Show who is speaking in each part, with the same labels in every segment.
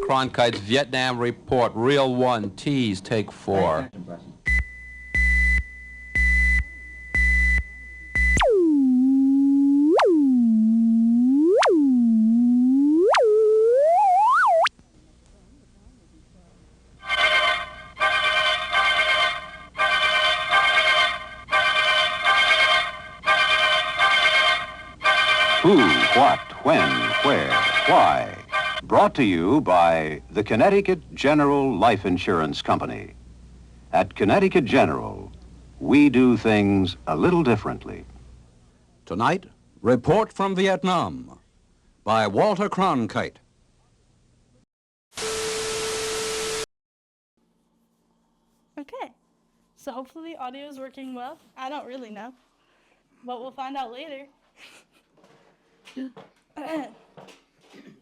Speaker 1: Cronkite's Vietnam Report, Reel 1, Tease, Take 4.
Speaker 2: Who, what, when, where, why. Brought to you by the Connecticut General Life Insurance Company. At Connecticut General, we do things a little differently.
Speaker 3: Tonight, Report from Vietnam by Walter Cronkite.
Speaker 4: Okay, so hopefully audio is working well. I don't really know, but we'll find out later.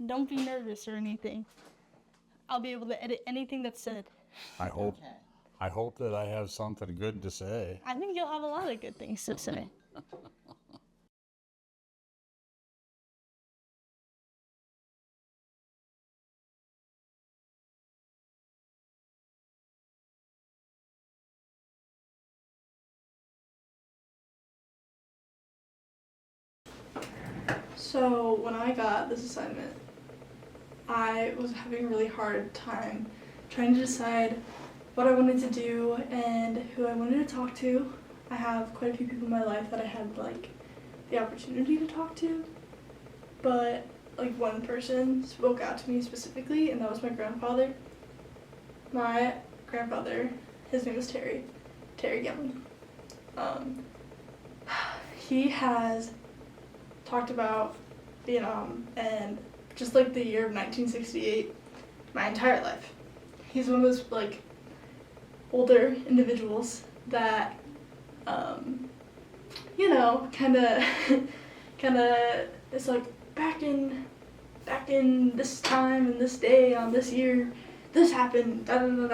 Speaker 4: Don't be nervous or anything. I'll be able to edit anything that's said.
Speaker 5: I hope that I have something good to say.
Speaker 4: I think you'll have a lot of good things to say. So when I got this assignment, I was having a really hard time trying to decide what I wanted to do and who I wanted to talk to. I have quite a few people in my life that I had the opportunity to talk to, but one person spoke out to me specifically, and that was my grandfather. My grandfather, his name is Terry Gilman. He has talked about Vietnam and just the year of 1968 my entire life. He's one of those older individuals that kind of it's back in this time and this day on this year this happened, da da da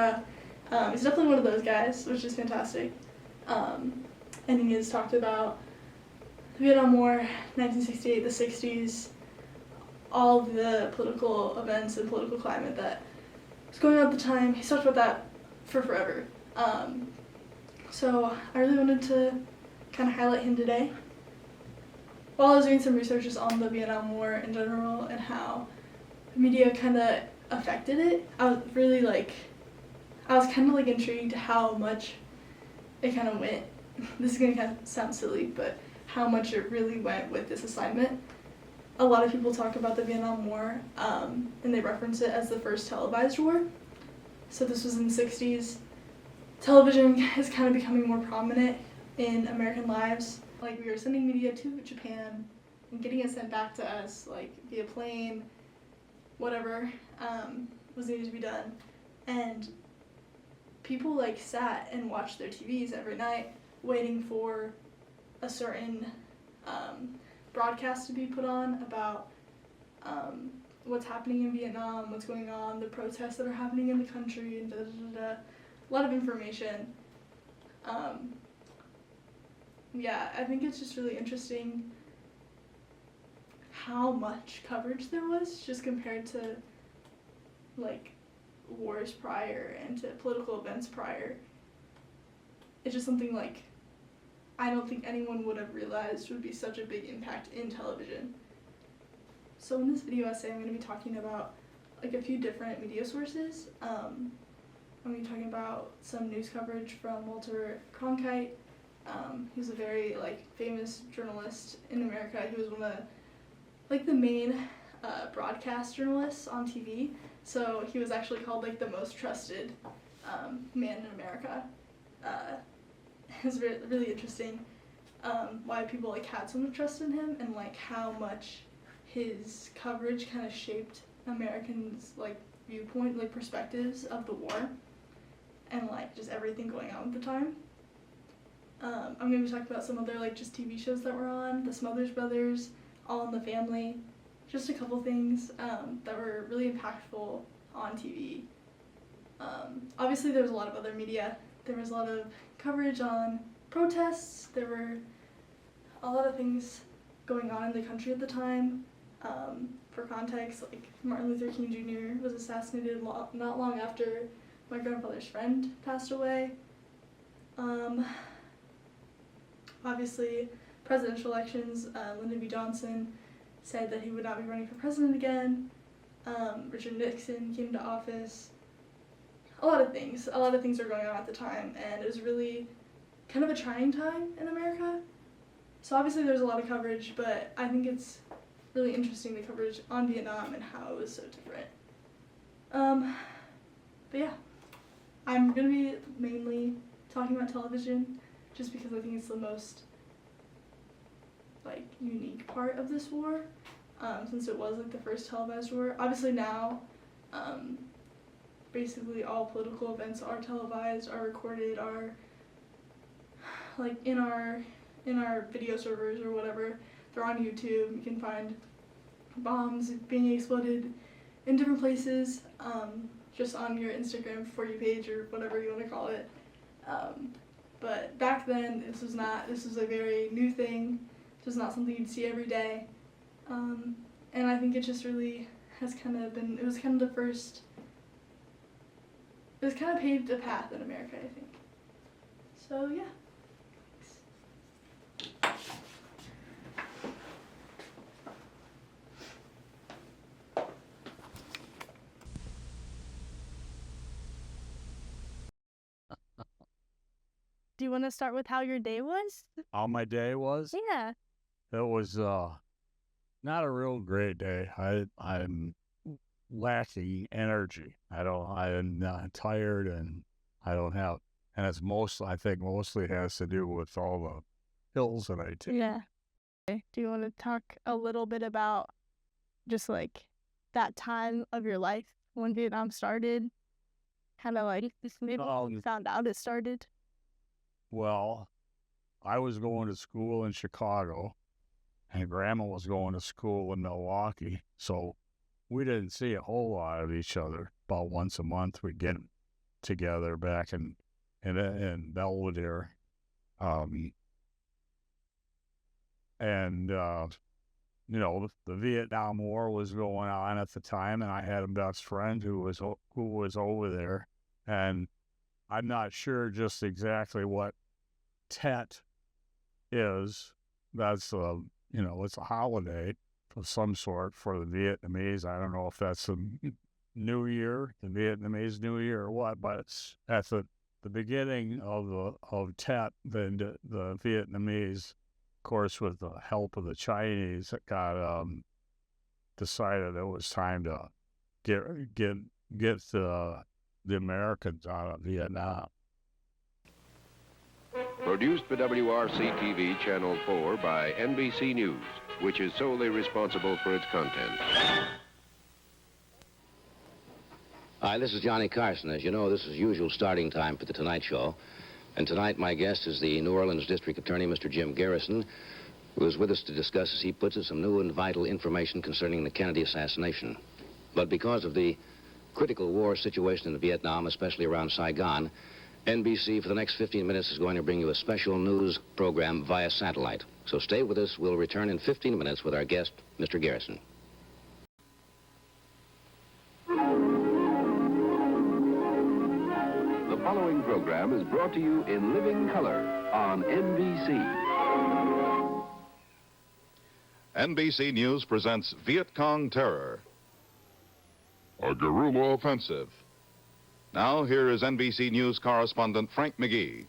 Speaker 4: da. He's definitely one of those guys, which is fantastic. And he has talked about the Vietnam War, 1968, the 60s, all of the political events and political climate that was going on at the time. He's talked about that for forever. So I really wanted to kind of highlight him today. While I was doing some researches on the Vietnam War in general and how the media kind of affected it, I was really intrigued how much it kind of went. This is going to kind of sound silly, but how much it really went with this assignment. A lot of people talk about the Vietnam War, and they reference it as the first televised war. So this was in the 60s. Television is kind of becoming more prominent in American lives. We were sending media to Japan and getting it sent back to us, via plane, whatever was needed to be done. And people sat and watched their TVs every night waiting for a certain broadcast to be put on about what's happening in Vietnam, what's going on, the protests that are happening in the country, and a lot of information. Yeah, I think it's just really interesting how much coverage there was just compared to wars prior and to political events prior. It's just something I don't think anyone would have realized would be such a big impact in television. So in this video essay, I'm going to be talking about a few different media sources. I'm going to be talking about some news coverage from Walter Cronkite. He's a very famous journalist in America. He was one of the main broadcast journalists on TV. So he was actually called the most trusted man in America. It's really interesting why people had so much trust in him, and how much his coverage kind of shaped Americans' viewpoint, perspectives of the war, and just everything going on at the time. I'm going to be talking about some other just TV shows that were on, The Smothers Brothers, All in the Family, just a couple things that were really impactful on TV. Obviously there was a lot of other media. There was a lot of coverage on protests. There were a lot of things going on in the country at the time. for context, like Martin Luther King Jr. was assassinated not long after my grandfather's friend passed away. Obviously, presidential elections, Lyndon B. Johnson said that he would not be running for president again. Richard Nixon came to office. A lot of things were going on at the time, and it was really kind of a trying time in America. So obviously there's a lot of coverage, but I think it's really interesting, the coverage on Vietnam and how it was so different. But yeah, I'm gonna be mainly talking about television just because I think it's the most like unique part of this war, since it was like the first televised war. Obviously now, basically all political events are televised, are recorded, are like in our video servers or whatever. They're on YouTube. You can find bombs being exploded in different places, just on your Instagram For You page or whatever you want to call it. But back then, this was a very new thing. This was not something you'd see every day. And I think it just really has kind of been, it was kind of paved a path in America, I think. So yeah.
Speaker 6: Do you want to start with how your day was?
Speaker 5: How my day was?
Speaker 6: Yeah.
Speaker 5: It was not a real great day. I'm lacking energy. I'm tired, and I don't have, and it's I think mostly has to do with all the pills that I take.
Speaker 6: Yeah. Okay. Do you want to talk a little bit about just like that time of your life when Vietnam started? Kind of like maybe you found out it started?
Speaker 5: Well, I was going to school in Chicago, and Grandma was going to school in Milwaukee, so we didn't see a whole lot of each other. About once a month we'd get together back in Belvedere. The Vietnam War was going on at the time, and I had a best friend who was over there, and I'm not sure just exactly what Tet is. That's it's a holiday of some sort for the Vietnamese. I don't know if that's the New Year, the Vietnamese New Year, or what, but it's at the beginning of Tet. Then the Vietnamese, of course, with the help of the Chinese, got decided it was time to get the Americans out of Vietnam.
Speaker 7: Produced for WRC-TV Channel 4 by NBC News, which is solely responsible for its content.
Speaker 8: Hi, this is Johnny Carson. As you know, this is usual starting time for The Tonight Show. And tonight, my guest is the New Orleans District Attorney, Mr. Jim Garrison, who is with us to discuss, as he puts it, some new and vital information concerning the Kennedy assassination. But because of the critical war situation in Vietnam, especially around Saigon, NBC for the next 15 minutes is going to bring you a special news program via satellite. So stay with us. We'll return in 15 minutes with our guest, Mr. Garrison.
Speaker 7: The following program is brought to you in living color on NBC.
Speaker 9: NBC News presents Viet Cong Terror, a guerrilla offensive. Now, here is NBC News correspondent Frank McGee.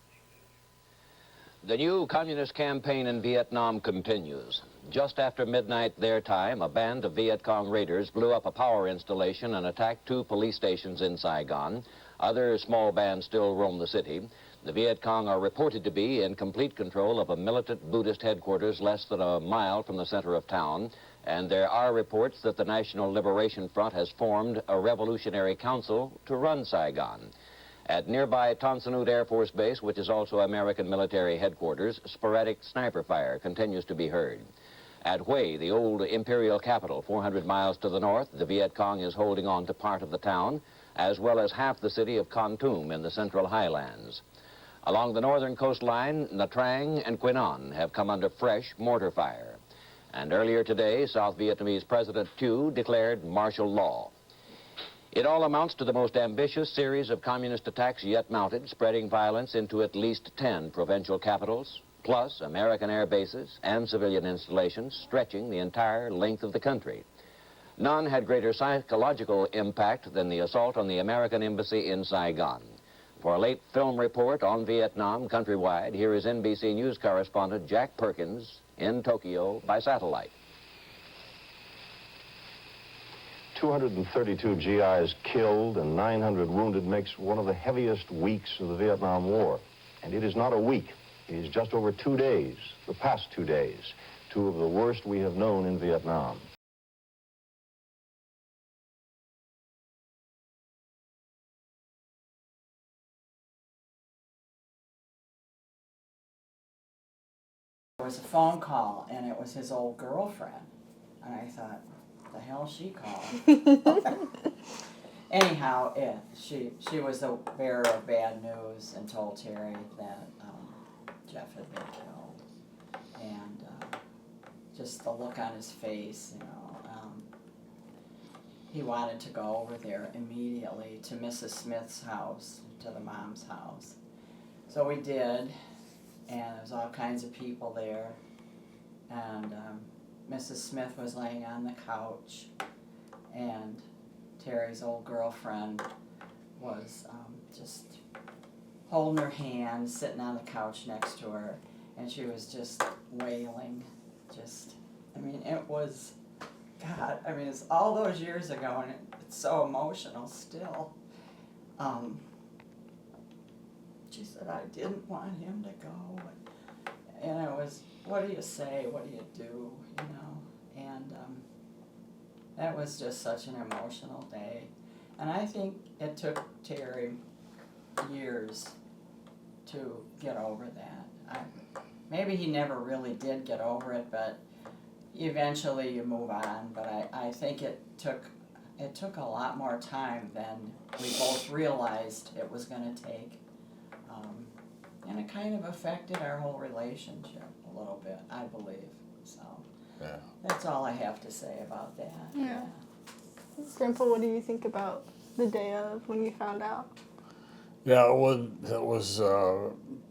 Speaker 8: The new communist campaign in Vietnam continues. Just after midnight their time, a band of Viet Cong raiders blew up a power installation and attacked 2 police stations in Saigon. Other small bands still roam the city. The Viet Cong are reported to be in complete control of a militant Buddhist headquarters less than a mile from the center of town. And there are reports that the National Liberation Front has formed a revolutionary council to run Saigon. At nearby Tan Son Nhut Air Force Base, which is also American military headquarters, sporadic sniper fire continues to be heard. At Hue, the old imperial capital, 400 miles to the north, the Viet Cong is holding on to part of the town, as well as half the city of Kon Tum in the central highlands. Along the northern coastline, Nha Trang and Quy Nhon have come under fresh mortar fire. And earlier today, South Vietnamese President Thieu declared martial law. It all amounts to the most ambitious series of communist attacks yet mounted, spreading violence into at least 10 provincial capitals, plus American air bases and civilian installations stretching the entire length of the country. None had greater psychological impact than the assault on the American embassy in Saigon. For a late film report on Vietnam countrywide, here is NBC News correspondent Jack Perkins in Tokyo by satellite.
Speaker 10: 232 GIs killed and 900 wounded makes one of the heaviest weeks of the Vietnam War. And it is not a week. It is just over 2 days, the past 2 days, two of the worst we have known in Vietnam.
Speaker 11: There was a phone call, and it was his old girlfriend. And I thought, what the hell she called? Anyhow, she was the bearer of bad news and told Terry that Jeff had been killed. And just the look on his face, you know. He wanted to go over there immediately to Mrs. Smith's house, to the mom's house. So we did. And there was all kinds of people there, and Mrs. Smith was laying on the couch, and Terry's old girlfriend was just holding her hand, sitting on the couch next to her, and she was just wailing. I mean, it was, God, I mean, it's all those years ago, and it's so emotional still. She said, I didn't want him to go, and it was, what do you say, what do you do, you know, and that was just such an emotional day, and I think it took Terry years to get over that. Maybe he never really did get over it, but eventually you move on, but I think it took a lot more time than we both realized it was going to take. And it kind of affected our whole relationship a little bit, I believe. So yeah. That's all I have to say about that.
Speaker 6: Yeah. Grandpa, what do you think about the day of when you found out?
Speaker 5: Yeah, it was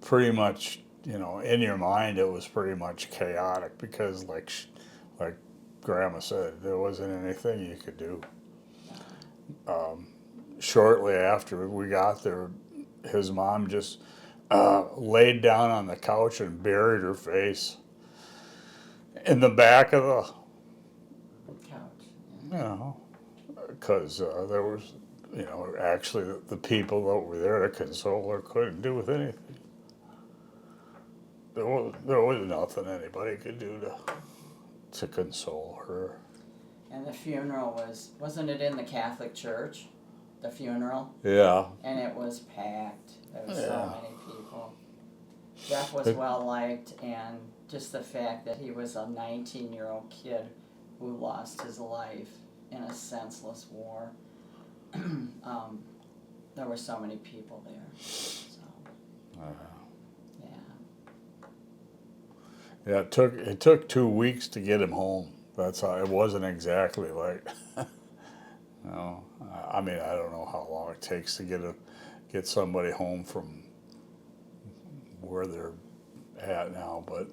Speaker 5: pretty much, you know, in your mind it was pretty much chaotic because like Grandma said, there wasn't anything you could do. Shortly after we got there, his mom just laid down on the couch and buried her face in the back of the
Speaker 11: couch.
Speaker 5: You know, because there was, you know, actually the people that were there to console her couldn't do with anything. There was nothing anybody could do to console her.
Speaker 11: And the funeral wasn't it in the Catholic Church? The funeral?
Speaker 5: Yeah.
Speaker 11: And it was packed. There was so many people. Jeff was well liked, and just the fact that he was a 19-year-old kid who lost his life in a senseless war. There were so many people there. So,
Speaker 5: yeah, it took 2 weeks to get him home. That's how it wasn't exactly like. No, I mean, I don't know how long it takes to get somebody home from where they're at now, but.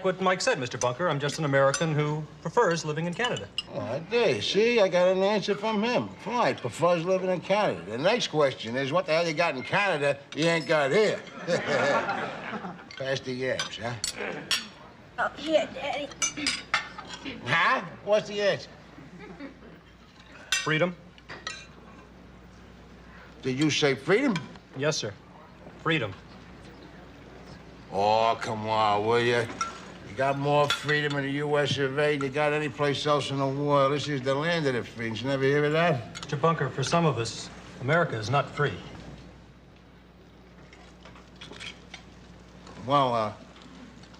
Speaker 12: What Mike said, Mr. Bunker. I'm just an American who prefers living in Canada.
Speaker 13: Oh, I do. See, I got an answer from him. Fine, prefers living in Canada. The next question is, what the hell you got in Canada you ain't got here? Pass the yams, huh?
Speaker 14: Oh, here, Daddy.
Speaker 13: Huh? What's the answer?
Speaker 12: Freedom.
Speaker 13: Did you say freedom?
Speaker 12: Yes, sir. Freedom.
Speaker 13: Oh, come on, will you? You got more freedom in the U.S. of A than you got any place else in the world. This is the land of the free. You never hear of that?
Speaker 12: Mr. Bunker, for some of us, America is not free.
Speaker 13: Well,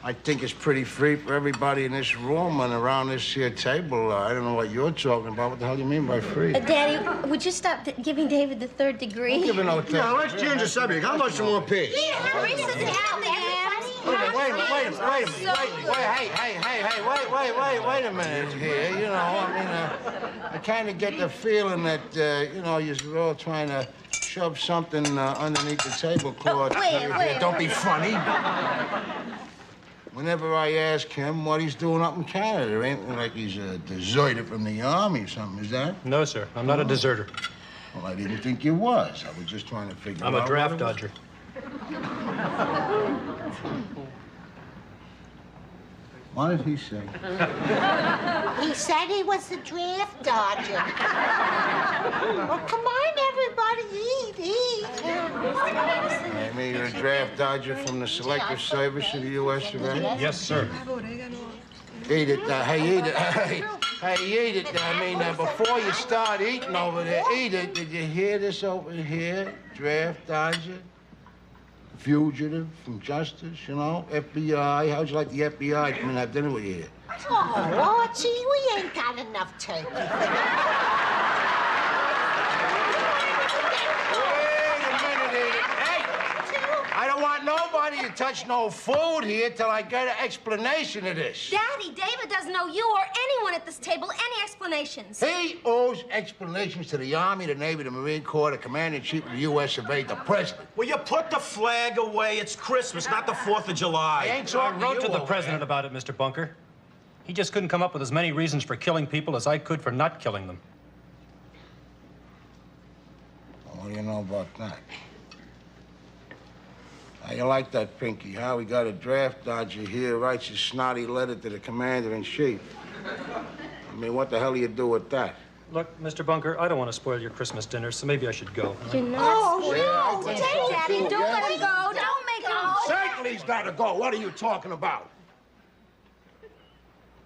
Speaker 13: I think it's pretty free for everybody in this room and around this here table. I don't know what you're talking about. What the hell do you mean by free?
Speaker 14: Daddy, would you stop giving David the third degree?
Speaker 13: Don't give him no third.
Speaker 14: No,
Speaker 13: let's change the subject. How much more pigs?
Speaker 14: Yeah, hurry, this isn't happening.
Speaker 13: Wait a minute here. You know, I mean, I kind of get the feeling that, you know, you're all trying to shove something underneath the tablecloth.
Speaker 14: Wait.
Speaker 13: Don't be funny. Whenever I ask him what he's doing up in Canada, it ain't like he's a deserter from the army or something, is that?
Speaker 12: No, sir. I'm not a deserter.
Speaker 13: Well, I didn't think you was. I was just trying to figure out.
Speaker 12: I'm a draft dodger.
Speaker 13: What did he say?
Speaker 14: He said he was a draft dodger. Well, come on, everybody, eat.
Speaker 13: I mean, you're a draft dodger from the Selective Service of the U.S. of A?
Speaker 12: Yes, sir.
Speaker 13: Eat it, hey, eat it. Hey, eat it. I mean, before you start eating over there, eat it. Did you hear this over here? Draft dodger, fugitive from justice, you know? FBI. How'd you like the FBI to come and have dinner with you here?
Speaker 14: Oh, Archie, we ain't got enough turkey for that.
Speaker 13: I don't want nobody to touch no food here till I get an explanation of this.
Speaker 14: Daddy, David doesn't owe you or anyone at this table any explanations.
Speaker 13: He owes explanations to the Army, the Navy, the Marine Corps, the Commander-in-Chief of the U.S. of A., the President.
Speaker 15: Will you put the flag away? It's Christmas, not the 4th of July.
Speaker 12: I wrote to the president about it, Mr. Bunker. He just couldn't come up with as many reasons for killing people as I could for not killing them.
Speaker 13: What do you know about that? How you like that, Pinky? How we got a draft dodger here, writes a snotty letter to the Commander-in-Chief. I mean, what the hell do you do with that?
Speaker 12: Look, Mr. Bunker, I don't want to spoil your Christmas dinner, so maybe I should go.
Speaker 14: You're not no, Daddy, don't let him go. Don't make him go.
Speaker 13: Certainly he's got to go. What are you talking about?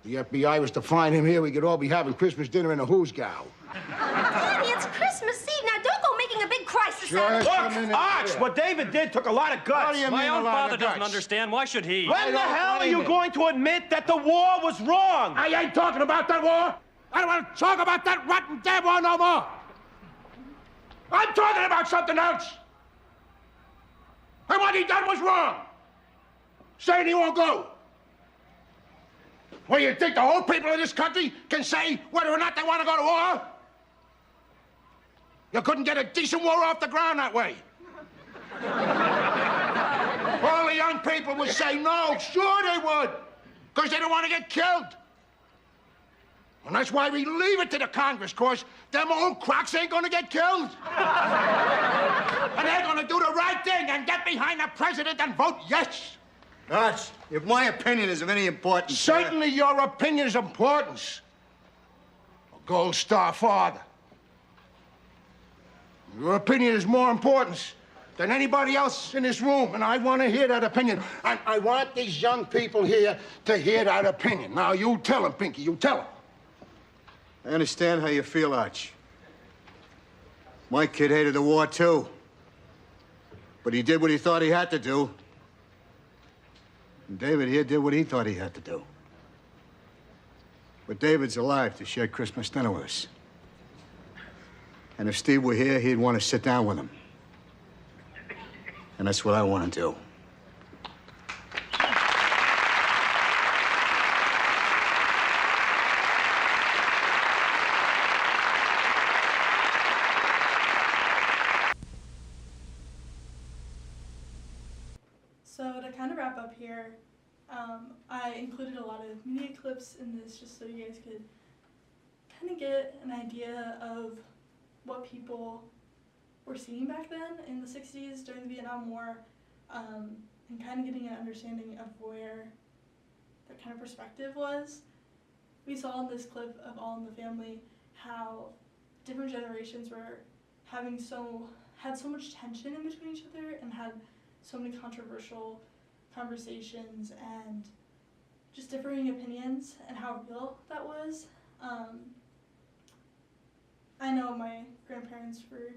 Speaker 13: The FBI was to find him here, we could all be having Christmas dinner in a hoosgow.
Speaker 14: Daddy, it's Christmas Eve. Now, don't go making a big crisis out of it.
Speaker 15: Look, Arch, what David did took a lot of guts.
Speaker 13: What do you
Speaker 12: My
Speaker 13: mean
Speaker 12: own
Speaker 13: a lot
Speaker 12: father
Speaker 13: of
Speaker 12: doesn't
Speaker 13: guts?
Speaker 12: understand. Why should he?
Speaker 15: When the hell are you going to admit that the war was wrong?
Speaker 13: I ain't talking about that war. I don't want to talk about that rotten damn war no more. I'm talking about something else. And what he done was wrong. Saying he won't go. Well, you think the whole people of this country can say whether or not they want to go to war? You couldn't get a decent war off the ground that way. All the young people would say no. Sure they would. Because they don't want to get killed. And that's why we leave it to the Congress, cause them old crocks ain't gonna get killed. And they're gonna do the right thing and get behind the president and vote yes.
Speaker 16: Arch, if my opinion is of any importance...
Speaker 13: Certainly your opinion is important. A Gold Star father. Your opinion is more important than anybody else in this room, and I want to hear that opinion. And I want these young people here to hear that opinion. Now, you tell them, Pinky, you tell them.
Speaker 16: I understand how you feel, Arch. My kid hated the war, too. But he did what he thought he had to do. And David here did what he thought he had to do. But David's alive to share Christmas dinner with us. And if Steve were here, he'd want to sit down with him. And that's what I want to do.
Speaker 4: So to kind of wrap up here, I included a lot of media clips in this just so you guys could kind of get an idea of what people were seeing back then in the 60s during the Vietnam War, and kind of getting an understanding of where that kind of perspective was. We saw in this clip of All in the Family how different generations were had so much tension in between each other and had so many controversial conversations and just differing opinions and how real that was. I know my grandparents were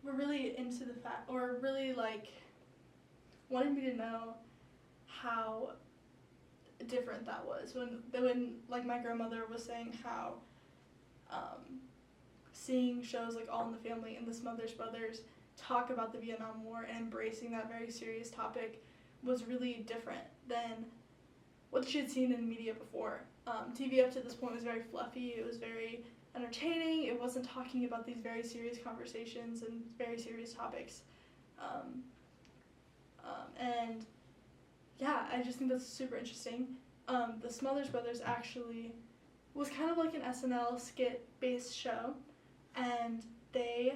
Speaker 4: really into the fact, or really like wanted me to know how different that was. When like my grandmother was saying how seeing shows like All in the Family and The Smothers Brothers talk about the Vietnam War and embracing that very serious topic was really different than what she had seen in media before. TV up to this point was very fluffy, it was very entertaining, it wasn't talking about these very serious conversations and very serious topics. And yeah, I just think that's super interesting. The Smothers Brothers actually was kind of like an SNL skit-based show, and they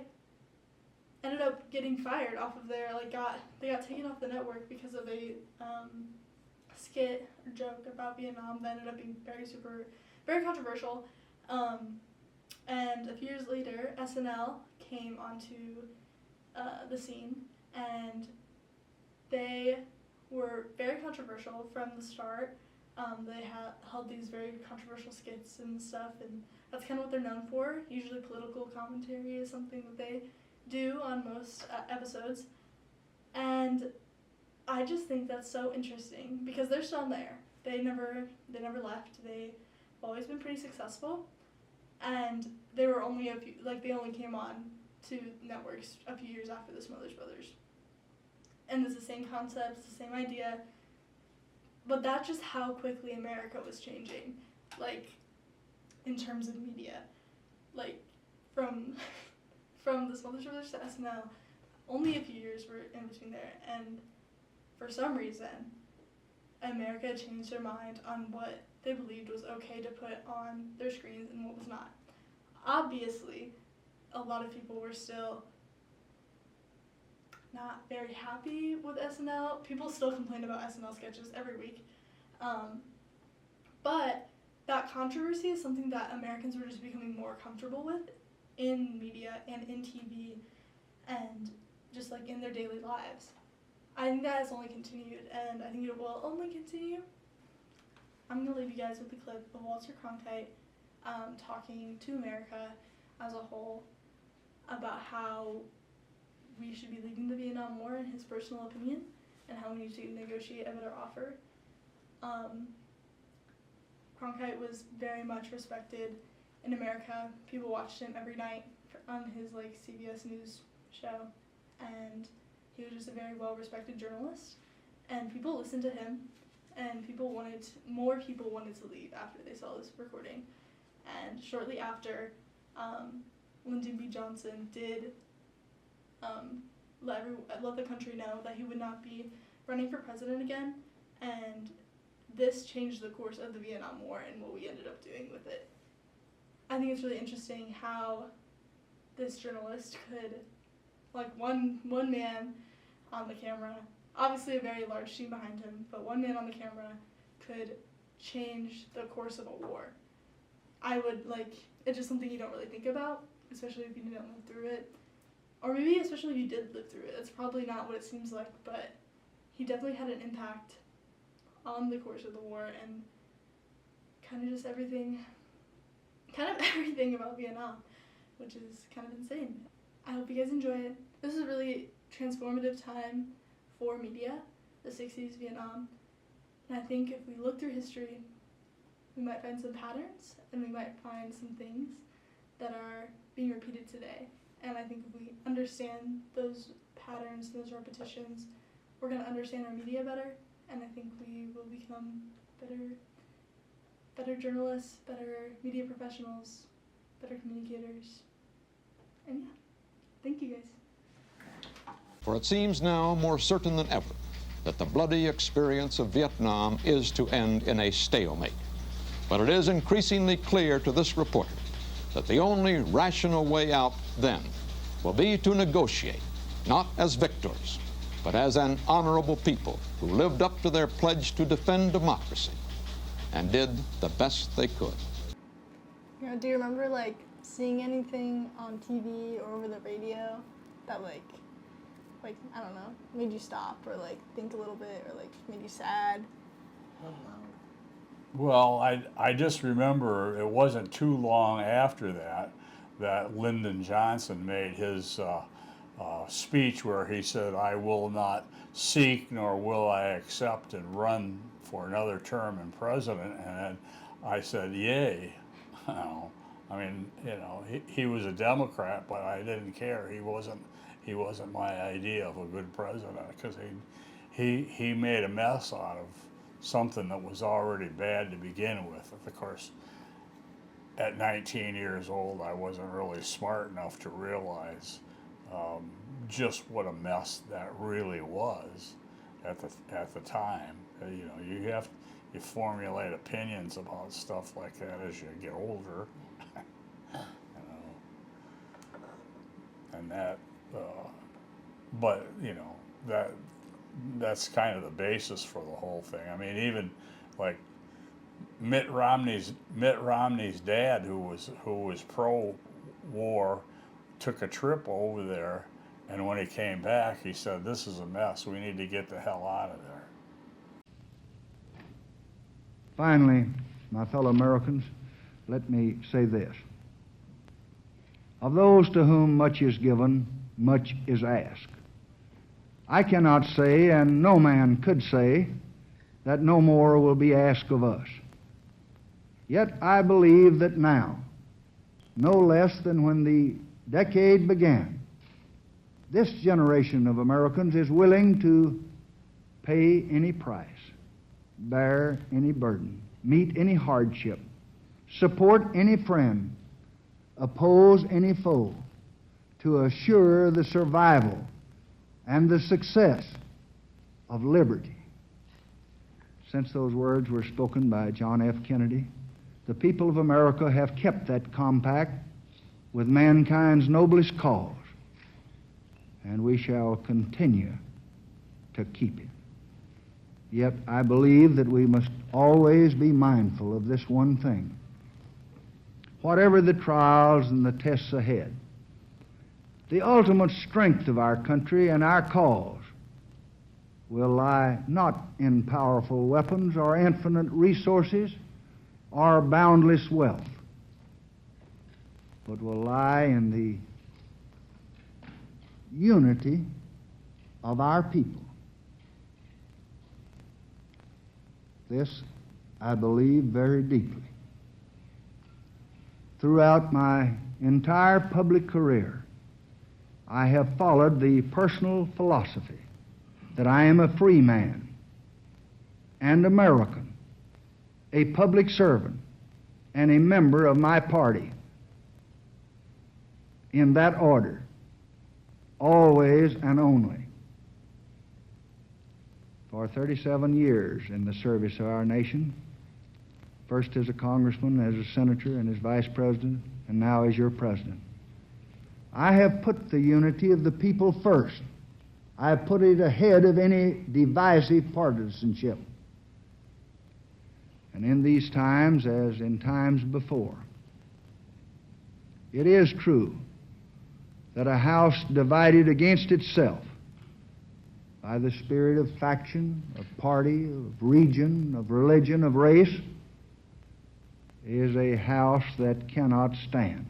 Speaker 4: ended up getting fired off of their, they got taken off the network because of a skit or joke about Vietnam that ended up being very controversial. And a few years later, SNL came onto the scene, and they were very controversial from the start. They held these very controversial skits and stuff, and that's kind of what they're known for. Usually political commentary is something that they do on most episodes. And I just think that's so interesting because they're still there. They never left. They've always been pretty successful, and they were only they only came on to networks a few years after the Smothers Brothers. And it's the same concept, it's the same idea, but that's just how quickly America was changing, in terms of media. From the Smothers Brothers to SNL, only a few years were in between there, and for some reason, America changed their mind on what they believed was okay to put on their screens and what was not. Obviously, a lot of people were still not very happy with SNL. People still complain about SNL sketches every week. But that controversy is something that Americans were just becoming more comfortable with in media and in TV and just in their daily lives. I think that has only continued, and I think it will only continue. I'm going to leave you guys with a clip of Walter Cronkite talking to America as a whole about how we should be leaving the Vietnam War in his personal opinion and how we need to negotiate a better offer. Cronkite was very much respected in America. People watched him every night on his CBS News show, and he was just a very well-respected journalist, and people listened to him, and more people wanted to leave after they saw this recording. And shortly after, Lyndon B. Johnson did let the country know that he would not be running for president again, and this changed the course of the Vietnam War and what we ended up doing with it. I think it's really interesting how this journalist could, one man on the camera, obviously a very large team behind him, but one man on the camera could change the course of a war. It's just something you don't really think about, especially if you didn't live through it. Or maybe especially if you did live through it. It's probably not what it seems like, but he definitely had an impact on the course of the war and kind of everything about Vietnam, which is kind of insane. I hope you guys enjoy it. This is a really transformative time for media, the 60s Vietnam, and I think if we look through history, we might find some patterns and we might find some things that are being repeated today. And I think if we understand those patterns, those repetitions, we're going to understand our media better, and I think we will become better journalists, better media professionals, better communicators. And yeah, thank you guys.
Speaker 17: For it seems now more certain than ever that the bloody experience of Vietnam is to end in a stalemate. But it is increasingly clear to this reporter that the only rational way out then will be to negotiate, not as victors, but as an honorable people who lived up to their pledge to defend democracy and did the best they could.
Speaker 6: Do you remember seeing anything on TV or over the radio that I don't know, made you stop or think a little bit or made you sad?
Speaker 5: Well, I just remember it wasn't too long after that Lyndon Johnson made his speech where he said, "I will not seek nor will I accept and run for another term in president." And I said, "Yay." I mean, he was a Democrat, but I didn't care. He wasn't he wasn't my idea of a good president, because he made a mess out of something that was already bad to begin with. Of course, at 19 years old, I wasn't really smart enough to realize just what a mess that really was at the time. You know, you formulate opinions about stuff like that as you get older. You know, and that, but you know, that's kind of the basis for the whole thing. I mean, even like Mitt Romney's dad, who was pro-war, took a trip over there, and when he came back, he said, "This is a mess. We need to get the hell out of there."
Speaker 18: Finally, my fellow Americans, let me say this. Of those to whom much is given, much is asked. I cannot say, and no man could say, that no more will be asked of us. Yet I believe that now, no less than when the decade began, this generation of Americans is willing to pay any price, bear any burden, meet any hardship, support any friend, oppose any foe, to assure the survival and the success of liberty. Since those words were spoken by John F. Kennedy, the people of America have kept that compact with mankind's noblest cause, and we shall continue to keep it. Yet I believe that we must always be mindful of this one thing. Whatever the trials and the tests ahead, the ultimate strength of our country and our cause will lie not in powerful weapons or infinite resources or boundless wealth, but will lie in the unity of our people. This I believe very deeply. Throughout my entire public career, I have followed the personal philosophy that I am a free man and American, a public servant, and a member of my party. In that order, always and only. For 37 years in the service of our nation, first as a congressman, as a senator, and as vice president, and now as your president, I have put the unity of the people first. I have put it ahead of any divisive partisanship. And in these times, as in times before, it is true that a house divided against itself by the spirit of faction, of party, of region, of religion, of race, is a house that cannot stand.